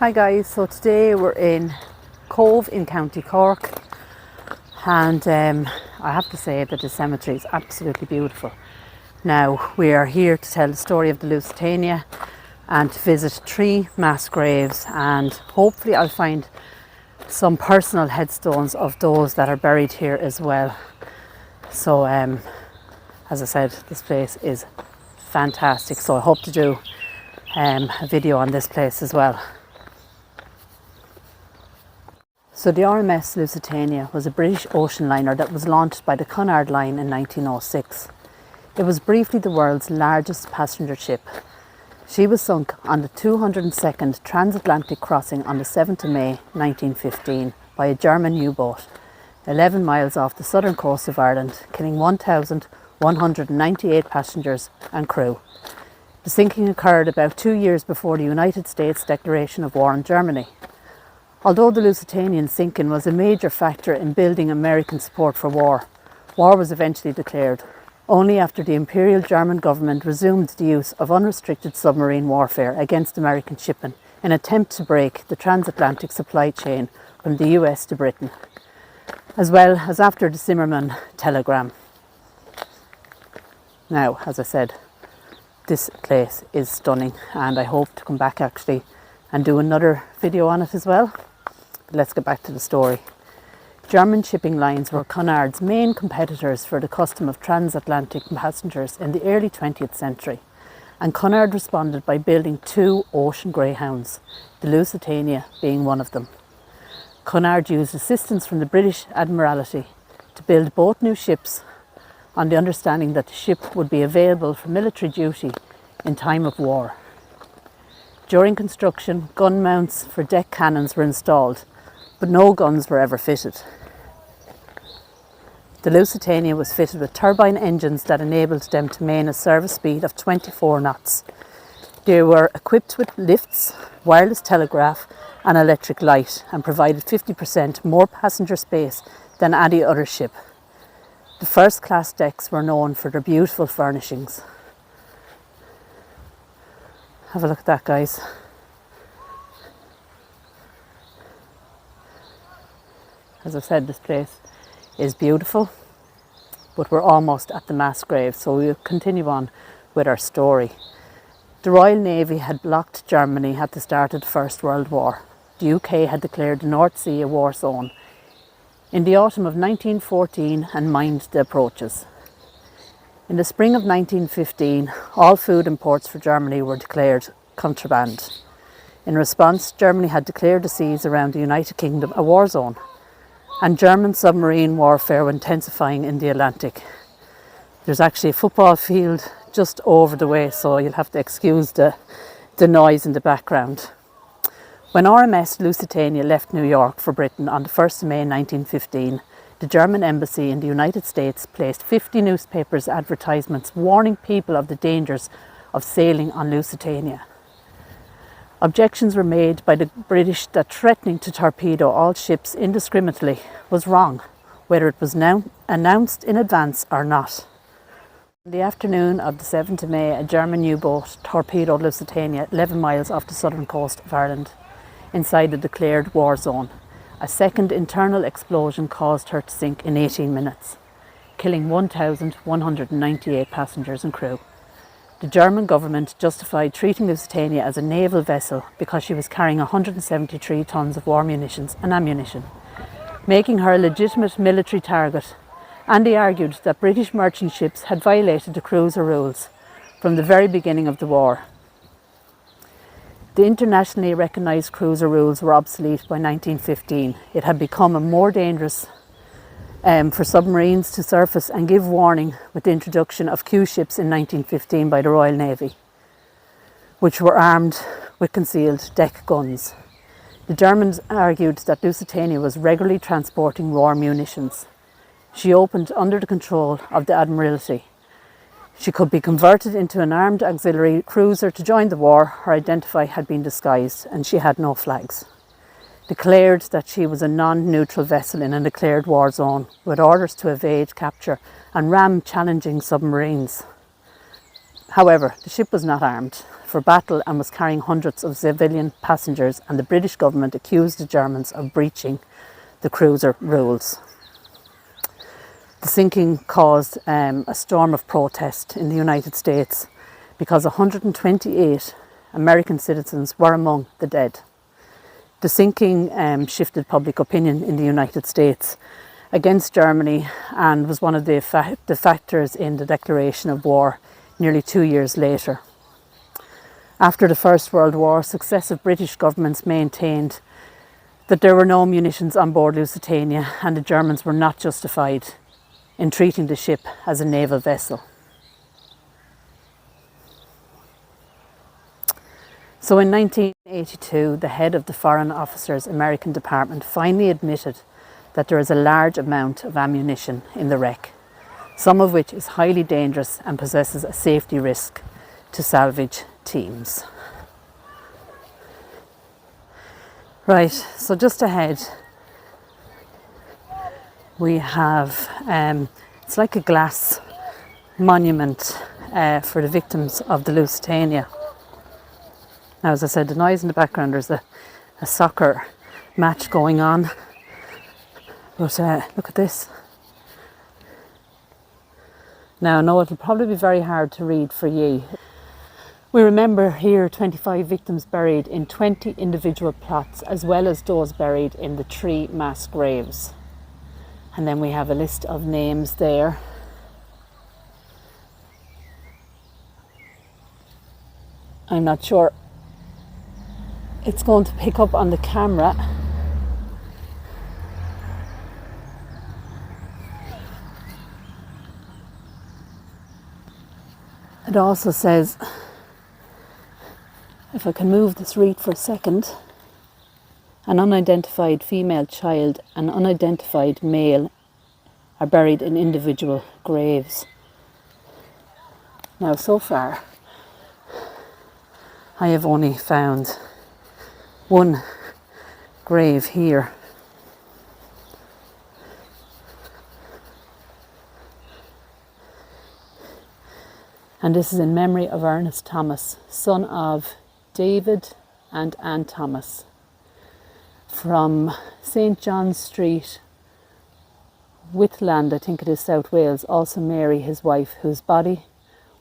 Hi guys, so today we're in Cove in County Cork, and I have to say that the cemetery is absolutely beautiful. Now we are here to tell the story of the Lusitania and to visit 3 mass graves, and hopefully I'll find some personal headstones of those that are buried here as well. So as I said, this place is fantastic, so I hope to do a video on this place as well. So the RMS Lusitania was a British ocean liner that was launched by the Cunard Line in 1906. It was briefly the world's largest passenger ship. She was sunk on the 202nd transatlantic crossing on the 7th of May 1915 by a German U-boat, 11 miles off the southern coast of Ireland, killing 1,198 passengers and crew. The sinking occurred about 2 years before the United States declaration of war on Germany. Although the Lusitanian sinking was a major factor in building American support for war, war was eventually declared, only after the Imperial German government resumed the use of unrestricted submarine warfare against American shipping in an attempt to break the transatlantic supply chain from the US to Britain, as well as after the Zimmermann telegram. Now, as I said, this place is stunning, and I hope to come back actually and do another video on it as well. But let's get back to the story. German shipping lines were Cunard's main competitors for the custom of transatlantic passengers in the early 20th century, and Cunard responded by building 2 ocean greyhounds, the Lusitania being one of them. Cunard used assistance from the British Admiralty to build both new ships on the understanding that the ship would be available for military duty in time of war. During construction, gun mounts for deck cannons were installed, but no guns were ever fitted. The Lusitania was fitted with turbine engines that enabled them to maintain a service speed of 24 knots. They were equipped with lifts, wireless telegraph and electric light, and provided 50% more passenger space than any other ship. The first class decks were known for their beautiful furnishings. Have a look at that, guys. As I said, this place is beautiful, but we're almost at the mass grave, so we'll continue on with our story. The Royal Navy had blocked Germany at the start of the First World War. The UK had declared the North Sea a war zone in the autumn of 1914 and mined the approaches. In the spring of 1915, all food imports for Germany were declared contraband. In response, Germany had declared the seas around the United Kingdom a war zone, and German submarine warfare were intensifying in the Atlantic. There's actually a football field just over the way, so you'll have to excuse the noise in the background. When RMS Lusitania left New York for Britain on the 1st of May 1915, the German embassy in the United States placed 50 newspapers advertisements warning people of the dangers of sailing on Lusitania. Objections were made by the British that threatening to torpedo all ships indiscriminately was wrong, whether it was now announced in advance or not. In the afternoon of the 7th of May, a German U-boat torpedoed Lusitania 11 miles off the southern coast of Ireland, inside the declared war zone. A second internal explosion caused her to sink in 18 minutes, killing 1,198 passengers and crew. The German government justified treating Lusitania as a naval vessel because she was carrying 173 tons of war munitions and ammunition, making her a legitimate military target, and they argued that British merchant ships had violated the cruiser rules from the very beginning of the war. The internationally recognised cruiser rules were obsolete by 1915. It had become more dangerous for submarines to surface and give warning with the introduction of Q ships in 1915 by the Royal Navy, which were armed with concealed deck guns. The Germans argued that Lusitania was regularly transporting war munitions. She opened under the control of the Admiralty. She could be converted into an armed auxiliary cruiser to join the war. Her identity had been disguised and she had no flags. Declared that she was a non-neutral vessel in a declared war zone with orders to evade capture and ram challenging submarines. However, the ship was not armed for battle and was carrying hundreds of civilian passengers, and the British government accused the Germans of breaching the cruiser rules. The sinking caused a storm of protest in the United States because 128 American citizens were among the dead. The sinking shifted public opinion in the United States against Germany and was one of the factors in the declaration of war nearly 2 years later. After the First World War, successive British governments maintained that there were no munitions on board Lusitania, and the Germans were not justified in treating the ship as a naval vessel. So in 1982, the head of the Foreign Office's American Department finally admitted that there is a large amount of ammunition in the wreck, some of which is highly dangerous and possesses a safety risk to salvage teams. Right, so just ahead we have, it's like a glass monument for the victims of the Lusitania. Now, as I said, the noise in the background, there's a soccer match going on. But look at this. Now, I know it'll probably be very hard to read for ye. We remember here 25 victims buried in 20 individual plots, as well as those buried in the 3 mass graves. And then we have a list of names there. I'm not sure it's going to pick up on the camera. It also says, if I can move this read for a second, an unidentified female child and unidentified male are buried in individual graves. Now, so far, I have only found one grave here. And this is in memory of Ernest Thomas, son of David and Anne Thomas, from St. John's Street, Whitland, I think it is, South Wales. Also Mary, his wife, whose body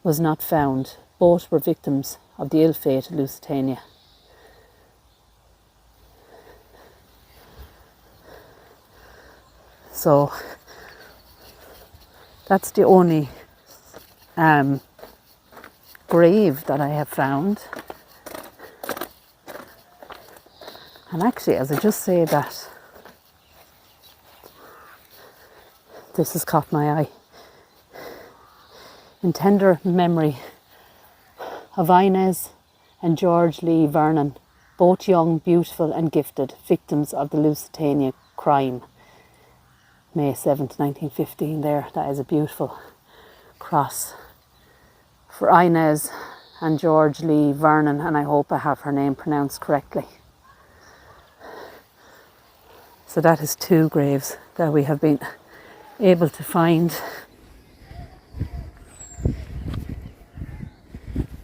was not found. Both were victims of the ill-fated Lusitania. So that's the only grave that I have found. And actually, as I just say that, this has caught my eye. In tender memory of Inez and George Lee Vernon, both young, beautiful and gifted, victims of the Lusitania crime. May 7th, 1915 there. That is a beautiful cross for Inez and George Lee Vernon, and I hope I have her name pronounced correctly. So that is 2 graves that we have been able to find.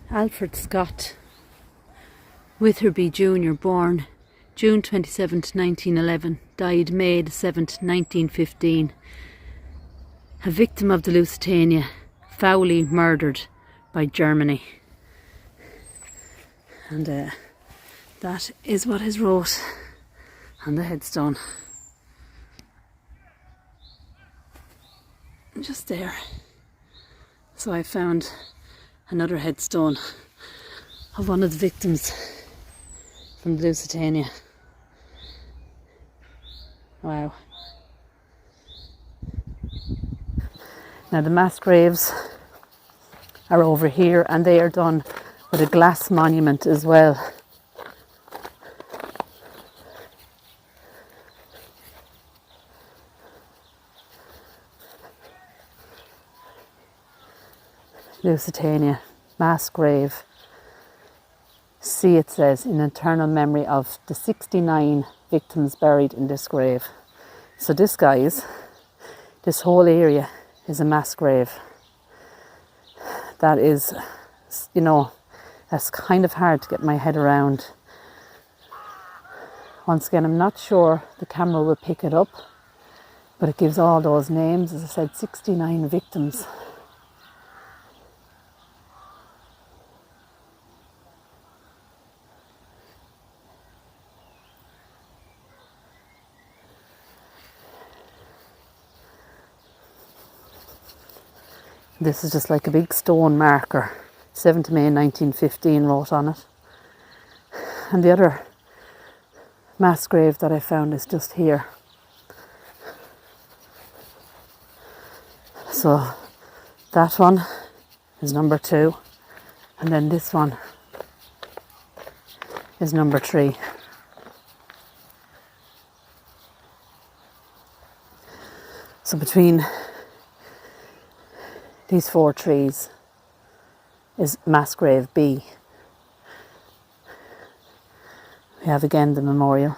Alfred Scott Witherby Jr., born June 27th, 1911, died May 7th, 1915. A victim of the Lusitania, foully murdered by Germany. And that is what is wrote on the headstone. Just there. So I found another headstone of one of the victims from the Lusitania. Wow. Now the mass graves are over here, and they are done with a glass monument as well. Lusitania, mass grave. See, it says, in eternal memory of the 69 victims buried in this grave. So this, guys, this whole area is a mass grave. That is you know, that's kind of hard to get my head around. Once again, I'm not sure the camera will pick it up, but it gives all those names. As I said, 69 victims. This is just like a big stone marker. 7th May 1915 wrote on it. And the other mass grave that I found is just here. So that one is number 2. And then this one is number 3. So between these 4 trees is mass grave B. We have again the memorial.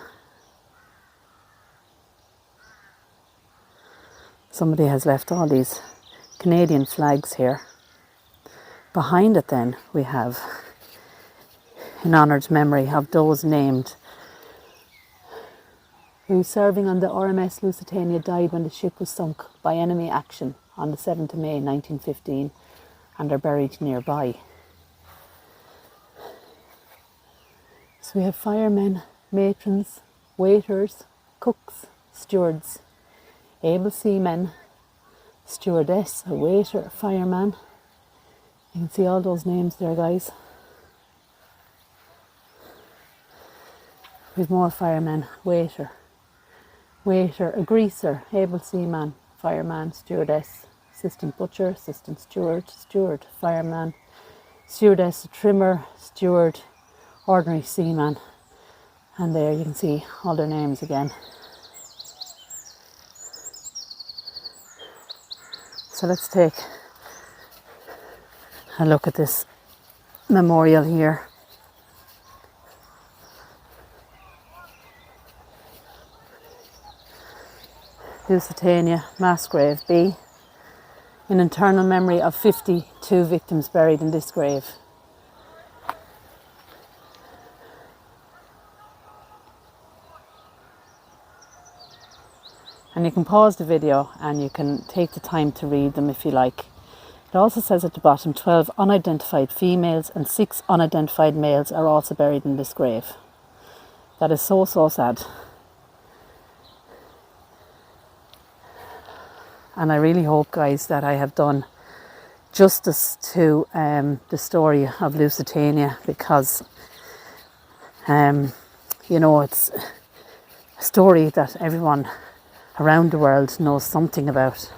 Somebody has left all these Canadian flags here. Behind it then we have, in honoured memory of those named, who serving on the RMS Lusitania died when the ship was sunk by enemy action on the 7th of May 1915 and are buried nearby. So we have firemen, matrons, waiters, cooks, stewards, able seamen, stewardess, a waiter, a fireman. You can see all those names there, guys. We have more firemen, waiter, a greaser, able seaman, fireman, stewardess, assistant butcher, assistant steward, fireman, stewardess, trimmer, steward, ordinary seaman. And there you can see all their names again. So let's take a look at this memorial here. Lusitania, mass grave B, in eternal memory of 52 victims buried in this grave. And you can pause the video and you can take the time to read them if you like. It also says at the bottom, 12 unidentified females and 6 unidentified males are also buried in this grave. That is so, so sad. And I really hope, guys, that I have done justice to the story of Lusitania, because, you know, it's a story that everyone around the world knows something about.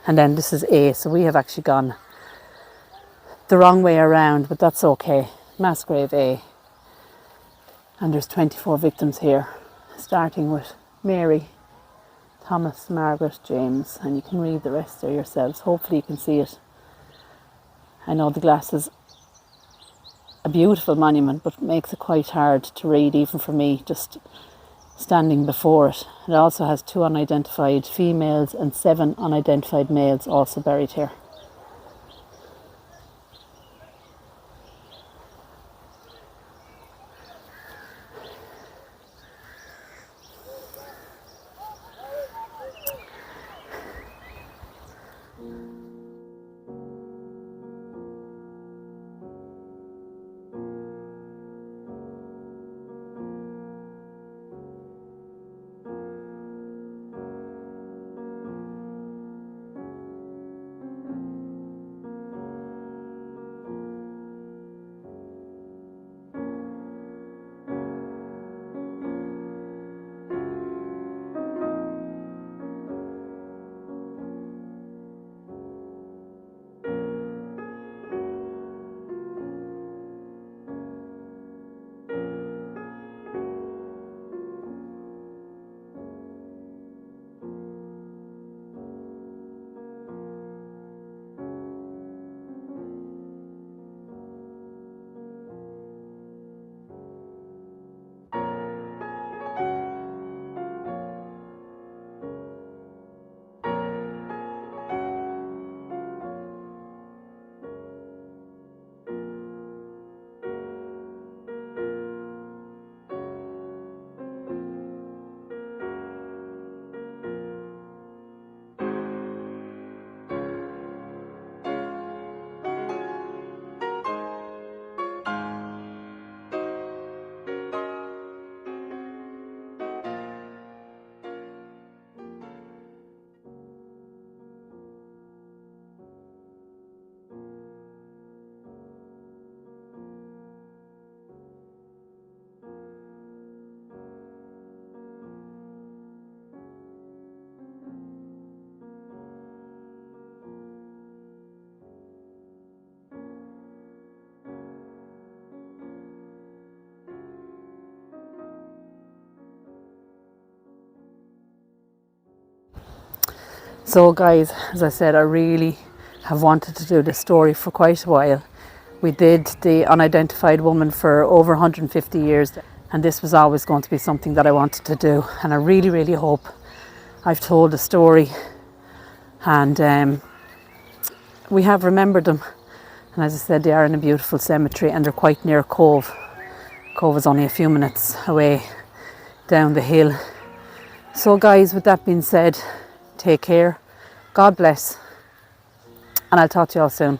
And then this is A, so we have actually gone the wrong way around, but that's okay. Mass grave A. And there's 24 victims here, starting with Mary, Thomas, Margaret, James, and you can read the rest there yourselves. Hopefully you can see it. I know the glass is a beautiful monument, but it makes it quite hard to read, even for me, just standing before it. It also has 2 unidentified females and 7 unidentified males also buried here. So guys, as I said, I really have wanted to do this story for quite a while. We did the Unidentified Woman for over 150 years, and this was always going to be something that I wanted to do. And I really, really hope I've told the story, and we have remembered them. And as I said, they are in a beautiful cemetery, and they're quite near Cove. Cove is only a few minutes away down the hill. So guys, with that being said, take care, God bless, and I'll talk to you all soon.